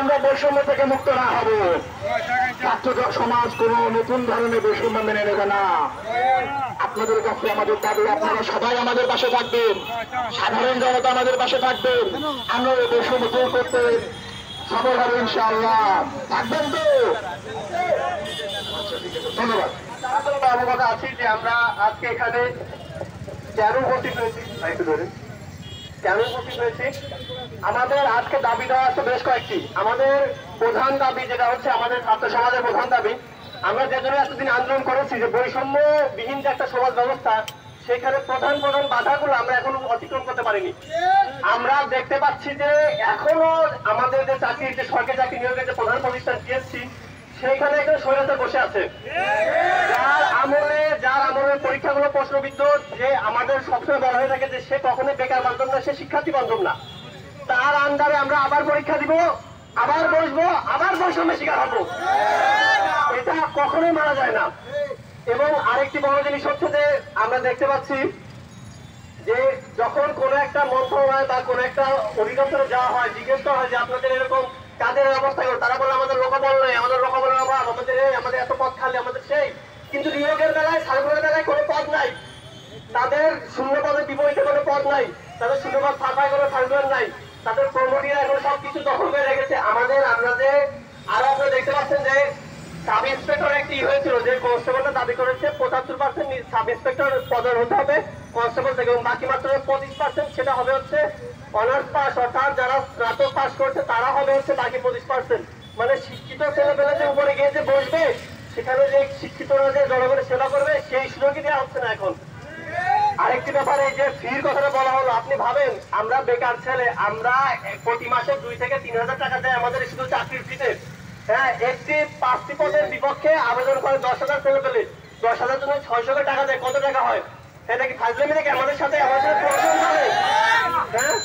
আমরা বৈষম্য থেকে মুক্ত না হব, ছাত্র সমাজ কোন নতুন ধরনের বৈষম্য মেনে নেবে না। আপনাদের কাছে আমাদের দাবি, আপনারা সবাই আমাদের পাশে থাকবেন, সাধারণ জনতা আমাদের পাশে থাকবেন, আমরা এই বৈষম্য দূর করতে সফল হব ইনশাআল্লাহ। থাকবেন তো? ধন্যবাদ। অবগত আছি যে আমরা আজকে এখানে কেন উপস্থিত হয়েছি, আমাদের আজকে দাবি দেওয়া আছে বেশ কয়েকটি। আমাদের প্রধান দাবি যেটা হচ্ছে আমাদের ছাত্র সমাজের প্রধান দাবি, আমরা যে জন্য এতদিন আন্দোলন করেছি যে বৈষম্যবিহীন যে একটা সমাজ ব্যবস্থা, সেখানে প্রধান প্রধান বাধাগুলো আমরা এখনো অতিক্রম করতে পারিনি। আমরা দেখতে পাচ্ছি যে এখনো আমাদের যে চাকরির যে সরকারি চাকরি নিয়োগের যে প্রধান প্রতিষ্ঠান টিএসসি, সেইখানে একজন স্বৈরাচার বসে আছে, যার আমলে পরীক্ষাগুলো প্রশ্নবিদ্ধ, যে আমাদের সবসময় বলা হয়ে থাকে যে সে কখনোই বেকার বান্ধব না, সে শিক্ষার্থী বান্ধব না। তার আন্ডারে আমরা আবার পরীক্ষা দিব, আবার বসবো, আবার বৈষম্যের শিকার হবো, এটা কখনোই মানা যায় না। এবং আরেকটি বড় জিনিস হচ্ছে যে আমরা দেখতে পাচ্ছি যে যখন কোন একটা মন্ত্রণালয় বা কোন একটা অধিদপ্তরে যাওয়া হয়, জিজ্ঞেস করা হয় যে আপনাদের এরকম কাজের ব্যবস্থা করো, তারা বলে আমাদের লোকবল নেই, আমাদের লোকবলের অভাব, আমাদের এত পদ খালি, আমাদের সেই। কিন্তু নিয়োগের বেলায়, সার্কুলারের বেলায় কোনো পদ নাই, তাদের শূন্য পদের বিপরীতে কোনো পদ নাই, তাদের শূন্য পদ ফাঁকায় কোনো সার্কুলার নাই, তাদের প্রমোটিরা এখন সবকিছু দখল করে রেখেছে। আমরা যে আরো আপনারা দেখতে পাচ্ছেন যে সাব ইন্সপেক্টর একটি হয়েছিল, যে কনস্টেবলটা দাবি করেছে 75% সাব ইন্সপেক্টর পদের হতে হবে কনস্টেবল থেকে, এবং বাকি মাত্র 25% সেটা হবে হচ্ছে অনার্স পাস, অর্থাৎ যারা স্নাতক পাস করছে তারা হবে হচ্ছে বাকি 25%। মানে শিক্ষিত ছেলেপেলে যে উপরে গিয়ে যে বসবে, সেখানে যে শিক্ষিতরা যে জনগণের সেবা করবে, সেই সুযোগই দেওয়া হচ্ছে না এখন। আরেকটি ব্যাপার, এই যে ফির কথাটা বলা হলো, আপনি ভাবেন আমরা বেকার ছেলে, আমরা প্রতি মাসে 2 থেকে 3 হাজার টাকা দেয় আমাদের শুধু চাকরির ফিতে। হ্যাঁ, একটি 5টি পদের বিপক্ষে আবেদন করে 10,000 ছেলে পেলে, 10,000 জন্য 600 টাকা দেয়, কত টাকা হয়? এটা কি ফাজলামি নাকি? আমাদের সাথে প্রশাসন হবে। হ্যাঁ,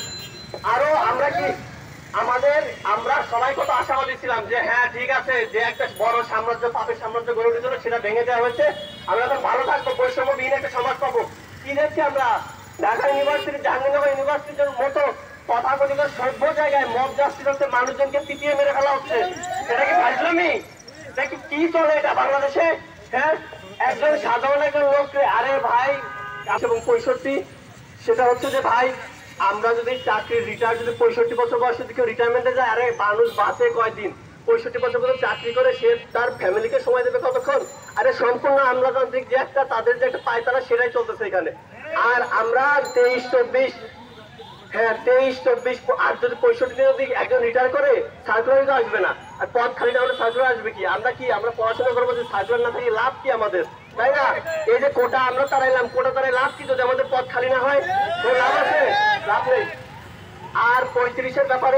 আরো আমরা সবাই কত আশাবাদী ছিলাম যে হ্যাঁ ঠিক আছে, যে একটা বড় সাম্রাজ্য, পাপের সাম্রাজ্য গড়ে উঠেছিল, সেটা ভেঙে দেওয়া হয়েছে, আমরা এখন ভালো থাকবো, বৈষম্যবিহীন একটা সমাজ পাবো। কি দেখছি আমরা? ঢাকা ইউনিভার্সিটি, জাহাঙ্গীরনগর ইউনিভার্সিটির মতো তথাকথিত সভ্য জায়গায় মব জাস্টিস হচ্ছে, মানুষজনকে পিটিয়ে মেরে ফেলা হচ্ছে। এটা কি ফাজলামি? এটা কি চলে এটা বাংলাদেশে? হ্যাঁ, একজন সাধারণ একজন লোককে, আরে ভাই, এবং 65, সেটা হচ্ছে যে ভাই আমরা যদি চাকরির রিটায়ার যদি 65 বছর বয়সে কেউ রিটায়ারমেন্টে যায়, আরে মানুষ বাঁচে কয়দিন? 65 বছর পর্যন্ত চাকরি করে সে তার ফ্যামিলিকে সময় দেবে কতক্ষণ? আরে সম্পূর্ণ আমলাতান্ত্রিক যে একটা তাদের যে একটা পায়তারা, সেটাই চলতেছে এখানে। আর আমরা 23-24, হ্যাঁ 23-24, আর যদি 65 যদি একজন রিটায়ার করে, সার্কুলার তো আসবে না, আর পদ খালি না হলে সার্কুলার আসবে কি? আমরা পড়াশোনা করবো, যে সার্কুলার না থাকে লাভ কি আমাদের, তাই না? এই যে কোটা আমরা তারাইলাম, কোটা তারাই লাভ কি যদি আমাদের পদ খালি না হয়? লাভ আছে? লাভ নেই। আর 35-এর ব্যাপারে